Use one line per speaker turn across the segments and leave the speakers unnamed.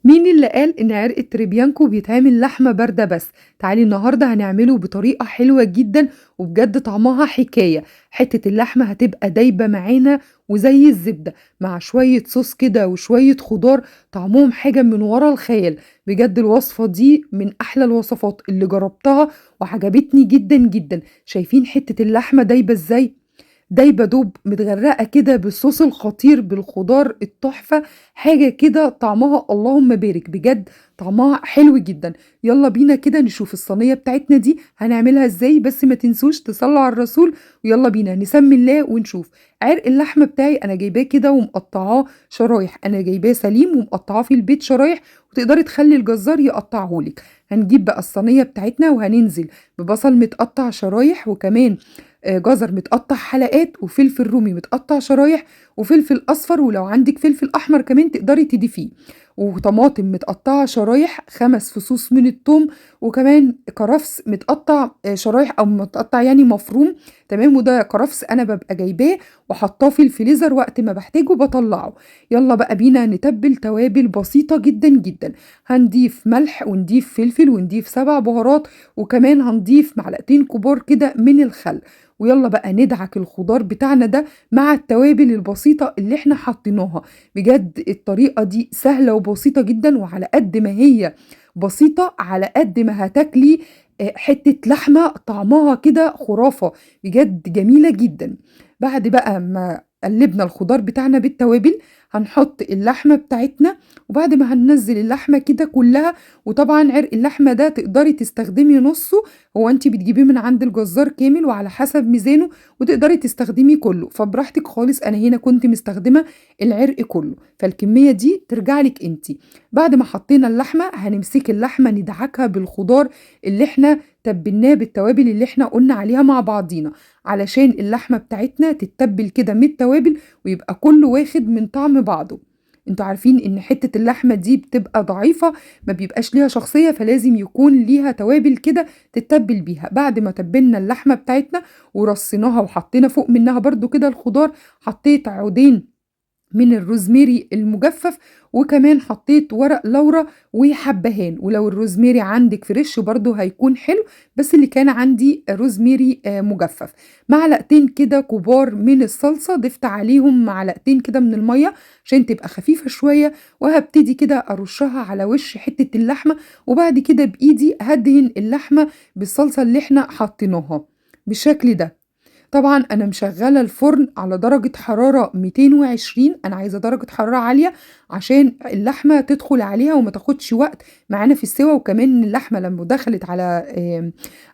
مين اللي قال إن عرق التريبيانكو بيتعمل لحمة باردة بس؟ تعالي النهاردة هنعمله بطريقة حلوة جدًا وبجد طعمها حكاية، حتة اللحمة هتبقى دايبة معانا وزي الزبدة، مع شوية صوص كده وشوية خضار طعمهم حاجة من ورا الخيال، بجد الوصفة دي من أحلى الوصفات اللي جربتها وعجبتني جدًا، جدًا، شايفين حتة اللحمة دايبة إزاي؟ دايبة دوب متغرقة كده بالصوص الخطير بالخضار التحفة، حاجة كده طعمها اللهم بارك، بجد طعمها حلو جدًا. يالّا بينا كده نشوف الصينية بتاعتنا دي هنعملها إزاي، بس ما تنسوش تصلّوا على الرسول، ويالّا بينا نسمّي الله ونشوف. عرق اللحمة بتاعي أنا جايباه كده ومقطّعاه شرايح، أنا جايباه سليم ومقطّعاه في البيت شرايح، وتقدري تخلّي الجزار يقطّعه لِك. هنجيب بقى الصينية بتاعتنا وهننزل ببصل متقطّع شرايح، وكمان جزر متقطّع حلقات، وفلفل رومي متقطّع شرايح، وفلفل أصفر، ولو عندِك فلفل أحمر كمان تقدري تضيفيه، وطماطم متقطّعة شرايح، 5 فصوص من التوم، وكمان كرفس متقطّع شرايح أو متقطّع يعني مفروم تمام، وده كرفس أنا بابقى جايباه وحاطاه في الفريزر وقت ما باحتاجه باطلّعه. يالّا بقى بينا نتبّل توابل بسيطة جدًا، جدًا، هنضيف ملح ونضيف فلفل ونضيف 7 بهارات، وكمان هنضيف معلقتين كبار كده من الخل. ويالّا بقى ندعك الخضار بتاعنا ده مع التوابل البسيطة اللي إحنا حطيناها، بجد الطريقة دي سهلة وبسيطة جدًا، وعلى قد ما هي بسيطة على قد ما هتاكلي حتة لحمة طعمها كده خرافة، بجد جميلة جدًا. بعد بقى ما قلّبنا الخضار بتاعنا بالتوابل، هنحط اللحمة بتاعتنا، وبعد ما هننزّل اللحمة كده كلّها، وطبعًا عرق اللحمة ده تقدري تستخدمي نُصّه، هو أنتِ بتجيبيه من عند الجزار كامل وعلى حسب ميزانه وتقدري تستخدمي كُلّه، فبراحتك خالص أنا هنا كنت مستخدمة العرق كُلّه، فالكمية دي ترجع لِك أنتِ. بعد ما حطينا اللحمة هنمسكي اللحمة ندعكها بالخضار اللي إحنا تبّلناه بالتوابل اللي إحنا قُلنا عليها مع بعضينا، علشان اللحمة بتاعتنا تتّبل كده من التوابل ويبقى كُلّه واخد من طعم بعضه. أنتم عارفين إن حتّة اللحمة دي بتبقى ضعيفة، ما بيبقاش ليها شخصية، فلازم يكون ليها توابل كده تتبّل بيها. بعد ما تبّلنا اللحمة بتاعتنا ورصيناها وحطينا فوق منها برضه كده الخضار، حطيت عودين من الروزميري المجفف، وكمان حطيت ورق لورا وحبهان، ولو الروزميري عندِك فريش برضه هيكون حلو، بس اللي كان عندي روزميري مجفف. معلقتين كده كبار من الصلصة، ضِفت عليهم معلقتين كده من المَيّة عشان تبقى خفيفة شوية، وهابتدي كده أرُشّها على وِش حتة اللحمة، وبعد كده بإيدي هادهن اللحمة بالصلصة اللي إحنا حطيناها، بالشكل ده. طبعًا أنا مشغّلة الفرن على درجة حرارة 220، أنا عايزة درجة حرارة عالية عشان اللحمة تدخل عليها وما تاخدش وقت معانا في السِوَى، وكمان اللحمة لمّا دخلت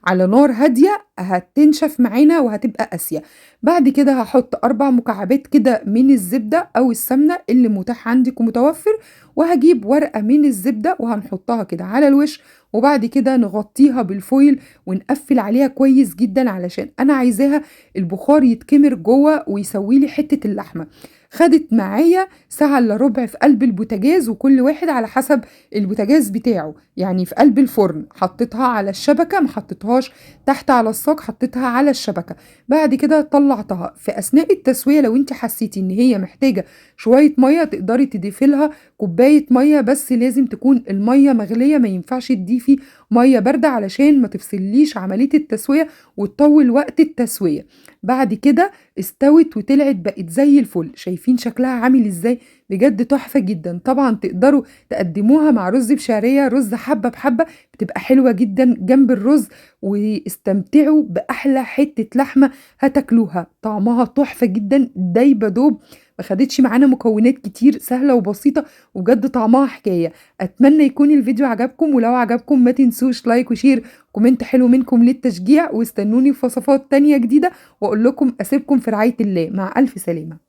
على نار هادية هتنشف معانا وهتبقى قاسية. بعد كده هاحط 4 مكعبات كده من الزبدة أو السمنة اللي متاح عندِك ومتوفر، وهاجيب ورقة من الزبدة وهنحطها كده على الوش، وبعد كده نغطيها بالفويل ونقفّل عليها كويس جدًا علشان أنا عايزاها البخار يتكمر جوّه ويسوي لي حتّة اللحمة. خدت معايا ساعة إلا ربع في قلب البوتاجاز، وكل واحد على حسب البوتاجاز بتاعه، يعني في قلب الفرن حطيتها على الشبكة ما حطيتهاش تحت على الصاج، حطيتها على الشبكة. بعد كده طلّعتها، في أثناء التسوية لو أنتِ حسيتِ إن هي محتاجة شوية مَيّة تقدري تضيفي لها كوباية مَيّة، بس لازم تكون المَيّة مغلية، ما ينفعش تضيفي مَيّة باردة علشان ما تفصلّيش عملية التسوية وتطوّل وقت التسوية. بعد كده استوت وطلعت بقت زي الفل، شايفين شكلها عامل إزاي؟ بجد تحفة جدًا، طبعًا تقدروا تقدّموها مع رز بشعرية، رز حبّة بحبّة، بتبقى حلوة جدًا جنب الرز، واستمتعوا بأحلى حتّة لحمة هتاكلوها، طعمها تحفة جدًا، دايبة دوب، ما خدتش معانا مكونات كتير، سهلة وبسيطة، وبجد طعمها حكاية. أتمنى يكون الفيديو عجبكم، ولو عجبكم ما تنسوش لايك وشير كومنت حلو منكم للتشجيع، واستنوني في وصفات تانية جديدة، وأقول لكم أسيبكم في رعاية الله، مع ألف سلامة.